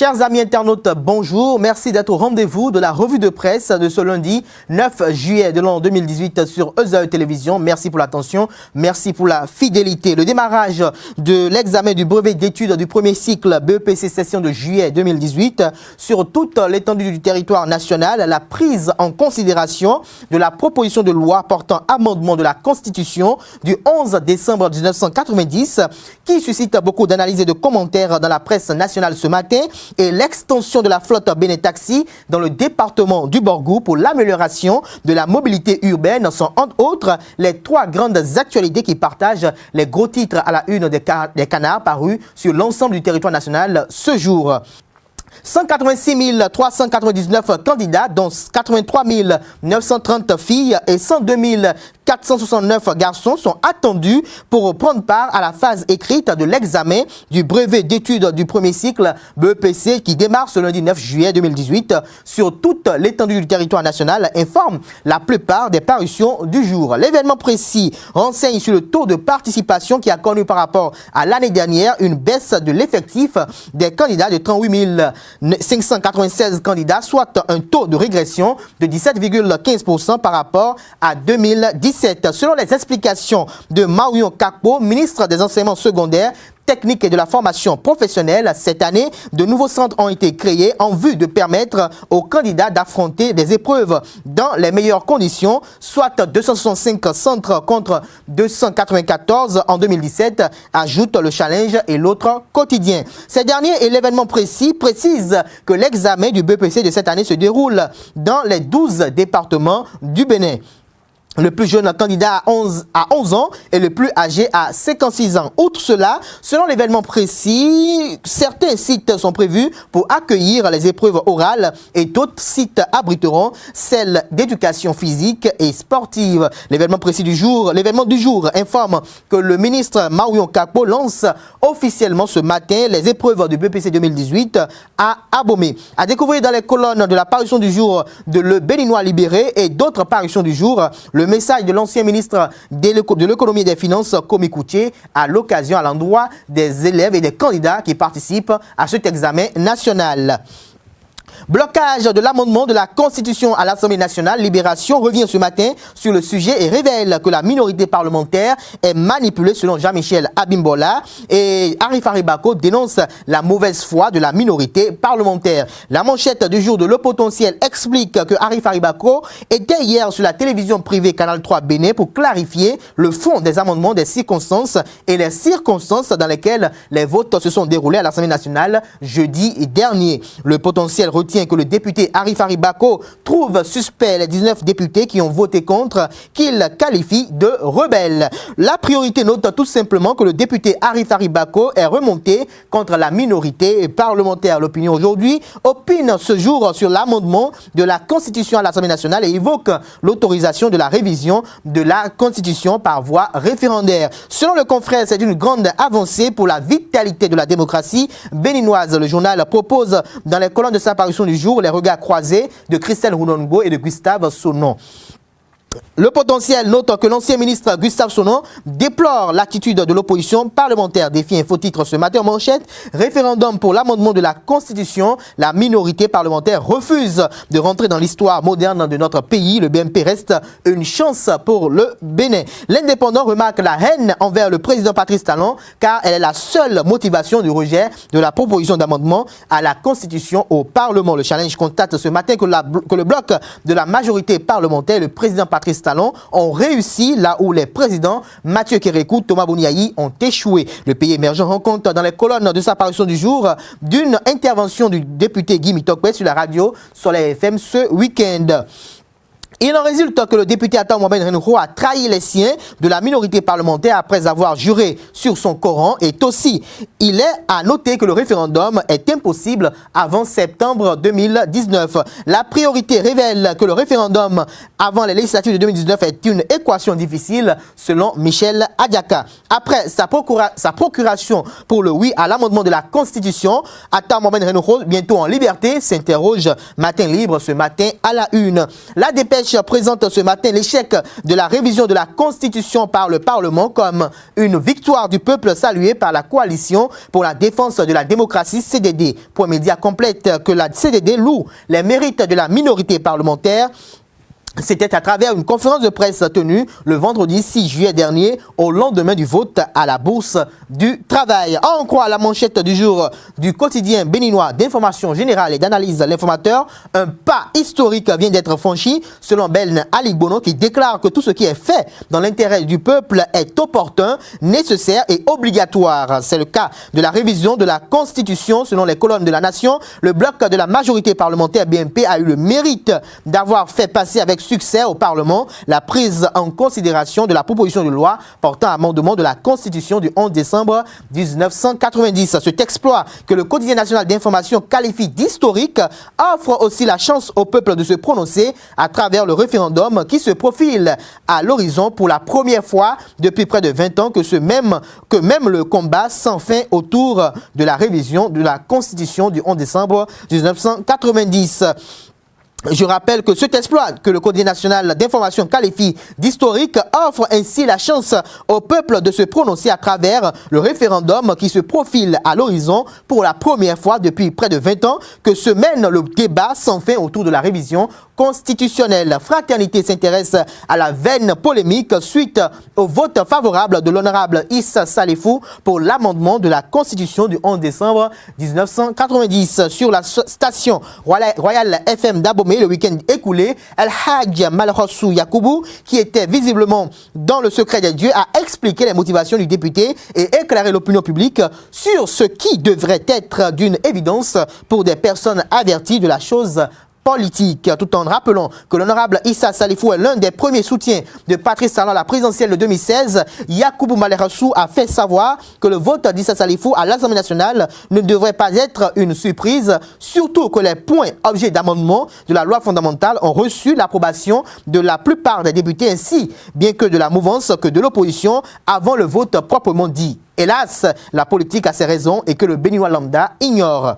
Chers amis internautes, bonjour. Merci d'être au rendez-vous de la revue de presse de ce lundi 9 juillet de l'an 2018 sur EZAE Télévision. Merci pour l'attention, merci pour la fidélité. Le démarrage de l'examen du brevet d'études du premier cycle BEPC session de juillet 2018 sur toute l'étendue du territoire national, la prise en considération de la proposition de loi portant amendement de la Constitution du 11 décembre 1990 qui suscite beaucoup d'analyses et de commentaires dans la presse nationale ce matin, et l'extension de la flotte Bénin Taxi dans le département du Borgou pour l'amélioration de la mobilité urbaine sont entre autres les trois grandes actualités qui partagent les gros titres à la une des canards parus sur l'ensemble du territoire national ce jour. 186 399 candidats, dont 83 930 filles et 102 469 garçons sont attendus pour prendre part à la phase écrite de l'examen du brevet d'études du premier cycle BEPC qui démarre ce lundi 9 juillet 2018 sur toute l'étendue du territoire national, informe la plupart des parutions du jour. L'événement précis renseigne sur le taux de participation qui a connu par rapport à l'année dernière une baisse de l'effectif des candidats de 38 596 candidats, soit un taux de régression de 17,15% par rapport à 2017. Selon les explications de Maouyon Kakpo, ministre des enseignements secondaires, techniques et de la formation professionnelle, cette année, de nouveaux centres ont été créés en vue de permettre aux candidats d'affronter des épreuves dans les meilleures conditions, soit 265 centres contre 294 en 2017, ajoute le challenge et l'autre quotidien. Ces derniers et l'événement précis précisent que l'examen du BEPC de cette année se déroule dans les 12 départements du Bénin. Le plus jeune candidat à 11 ans et le plus âgé à 56 ans. Outre cela, selon l'événement précis, certains sites sont prévus pour accueillir les épreuves orales et d'autres sites abriteront celles d'éducation physique et sportive. L'événement du jour informe que le ministre Maouyon Kakpo lance officiellement ce matin les épreuves du BEPC 2018 à Abomey. À découvrir dans les colonnes de la parution du jour de Le Béninois libéré et d'autres parutions du jour, le message de l'ancien ministre de l'économie et des finances, Komi Koutié, à l'occasion, à l'endroit des élèves et des candidats qui participent à cet examen national. Blocage de l'amendement de la Constitution à l'Assemblée nationale, Libération revient ce matin sur le sujet et révèle que la minorité parlementaire est manipulée selon Jean-Michel Abimbola, et Arif Haribako dénonce la mauvaise foi de la minorité parlementaire. La manchette du jour de Le Potentiel explique que Arif Haribako était hier sur la télévision privée Canal 3 Bénin pour clarifier le fond des amendements, des circonstances et les circonstances dans lesquelles les votes se sont déroulés à l'Assemblée nationale jeudi dernier. Le Potentiel retient que le député Arif Haribako trouve suspect les 19 députés qui ont voté contre, qu'il qualifie de rebelles. La priorité note tout simplement que le député Arif Haribako est remonté contre la minorité parlementaire. L'opinion aujourd'hui opine ce jour sur l'amendement de la Constitution à l'Assemblée nationale et évoque l'autorisation de la révision de la Constitution par voie référendaire. Selon le confrère, c'est une grande avancée pour la vitalité de la démocratie béninoise. Le journal propose dans les colonnes de sa parution du jour les regards croisés de Christelle Rounongo et de Gustave Sonon. Le Potentiel note que l'ancien ministre Gustave Sonon déplore l'attitude de l'opposition parlementaire. Défi info-titre ce matin en manchette. Référendum pour l'amendement de la Constitution. La minorité parlementaire refuse de rentrer dans l'histoire moderne de notre pays. Le BMP reste une chance pour le Bénin. L'Indépendant remarque la haine envers le président Patrice Talon car elle est la seule motivation du rejet de la proposition d'amendement à la Constitution au Parlement. Le Challenge constate ce matin que le bloc de la majorité parlementaire, le président Patrice Talon, ont réussi là où les présidents Mathieu Kérékou, Thomas Bouniaï ont échoué. Le pays émergent rend compte dans les colonnes de sa parution du jour d'une intervention du député Guy Mitokwe sur la radio Soleil FM ce week-end. Il en résulte que le député Atta Mohamed Renouho a trahi les siens de la minorité parlementaire après avoir juré sur son Coran. Et aussi, il est à noter que le référendum est impossible avant septembre 2019. La priorité révèle que le référendum avant les législatives de 2019 est une équation difficile selon Michel Adiaka. Après sa procuration pour le oui à l'amendement de la Constitution, Atta Mohamed Renouho, bientôt en liberté, s'interroge Matin Libre ce matin à la une. La dépêche présente ce matin l'échec de la révision de la Constitution par le Parlement comme une victoire du peuple saluée par la coalition pour la défense de la démocratie CDD. Point Média complète que la CDD loue les mérites de la minorité parlementaire. C'était à travers une conférence de presse tenue le vendredi 6 juillet dernier, au lendemain du vote à la Bourse du Travail. On croit la manchette du jour du quotidien béninois d'information générale et d'analyse L'Informateur. Un pas historique vient d'être franchi, selon Ben Ali Bono, qui déclare que tout ce qui est fait dans l'intérêt du peuple est opportun, nécessaire et obligatoire. C'est le cas de la révision de la Constitution. Selon les colonnes de La Nation, le bloc de la majorité parlementaire BMP a eu le mérite d'avoir fait passer avec succès au Parlement la prise en considération de la proposition de loi portant amendement de la Constitution du 11 décembre 1990. Cet exploit que le quotidien national d'information qualifie d'historique offre aussi la chance au peuple de se prononcer à travers le référendum qui se profile à l'horizon pour la première fois depuis près de 20 ans que même le combat sans fin autour de la révision de la Constitution du 11 décembre 1990. Je rappelle que cet exploit que le quotidien national d'information qualifie d'historique offre ainsi la chance au peuple de se prononcer à travers le référendum qui se profile à l'horizon pour la première fois depuis près de 20 ans que se mène le débat sans fin autour de la révision constitutionnelle. Fraternité s'intéresse à la veine polémique suite au vote favorable de l'honorable Issa Salifou pour l'amendement de la Constitution du 11 décembre 1990. Sur la station Royal FM d'Abomey le week-end écoulé, El-Hajj Malhossou Yakoubou, qui était visiblement dans le secret des dieux, a expliqué les motivations du député et éclairé l'opinion publique sur ce qui devrait être d'une évidence pour des personnes averties de la chose politique, tout en rappelant que l'honorable Issa Salifou est l'un des premiers soutiens de Patrice Talon à la présidentielle de 2016. Yakoubou Malhossou a fait savoir que le vote d'Issa Salifou à l'Assemblée nationale ne devrait pas être une surprise, surtout que les points objets d'amendement de la loi fondamentale ont reçu l'approbation de la plupart des députés ainsi bien que de la mouvance que de l'opposition avant le vote proprement dit. Hélas, la politique a ses raisons et que le Béninois lambda ignore.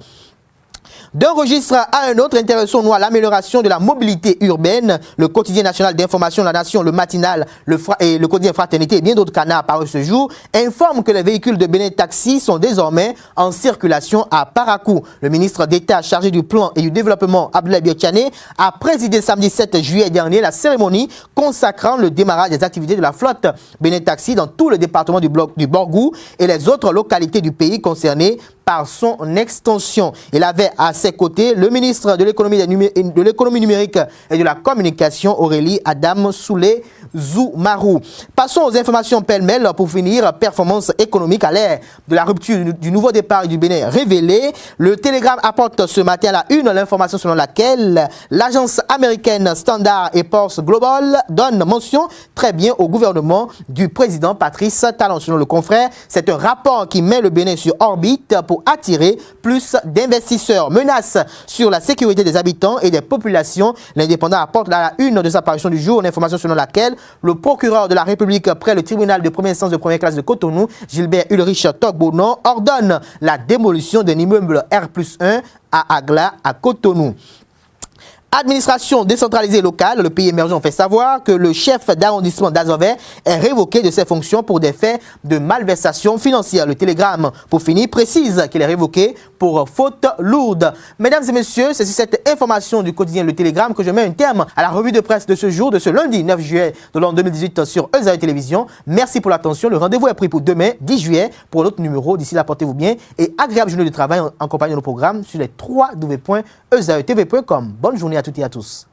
D'un registre à un autre, intéressons-nous à l'amélioration de la mobilité urbaine. Le quotidien national d'information La Nation, le matinal et le quotidien Fraternité et bien d'autres canards parus ce jour informent que les véhicules de Bénin Taxi sont désormais en circulation à Parakou. Le ministre d'État chargé du plan et du développement, Abdoulaye Biotchane, a présidé samedi 7 juillet dernier la cérémonie consacrant le démarrage des activités de la flotte Bénin Taxi dans tout le département du Borgou et les autres localités du pays concernées par son extension. Il avait à ses côtés le ministre de l'économie numérique et de la communication, Aurélie Adam Soulé Zoumarou. Passons aux informations pêle-mêle pour finir. Performance économique à l'ère de la rupture du nouveau départ du Bénin révélé. Le Télégramme apporte ce matin à la une l'information selon laquelle l'agence américaine Standard & Poor's Global donne mention très bien au gouvernement du président Patrice Talon. Selon le confrère, c'est un rapport qui met le Bénin sur orbite pour attirer plus d'investisseurs. Menace sur la sécurité des habitants et des populations. L'Indépendant apporte à la une de sa parution du jour une information selon laquelle le procureur de la République près le tribunal de première instance de première classe de Cotonou, Gilbert Ulrich Togbono, ordonne la démolition d'un immeuble R+1 à Agla à Cotonou. Administration décentralisée locale, le pays émergent fait savoir que le chef d'arrondissement d'Azové est révoqué de ses fonctions pour des faits de malversation financière. Le Télégramme, pour finir, précise qu'il est révoqué pour faute lourde. Mesdames et messieurs, c'est sur cette information du quotidien Le Télégramme que je mets un terme à la revue de presse de ce jour, de ce lundi 9 juillet de l'an 2018 sur Ezaï Télévision. Merci pour l'attention. Le rendez-vous est pris pour demain, 10 juillet, pour un autre numéro. D'ici là, portez-vous bien et agréable journée de travail en compagnie de nos programmes sur les www.ezaïtv.com. Bonne journée à toutes et à tous.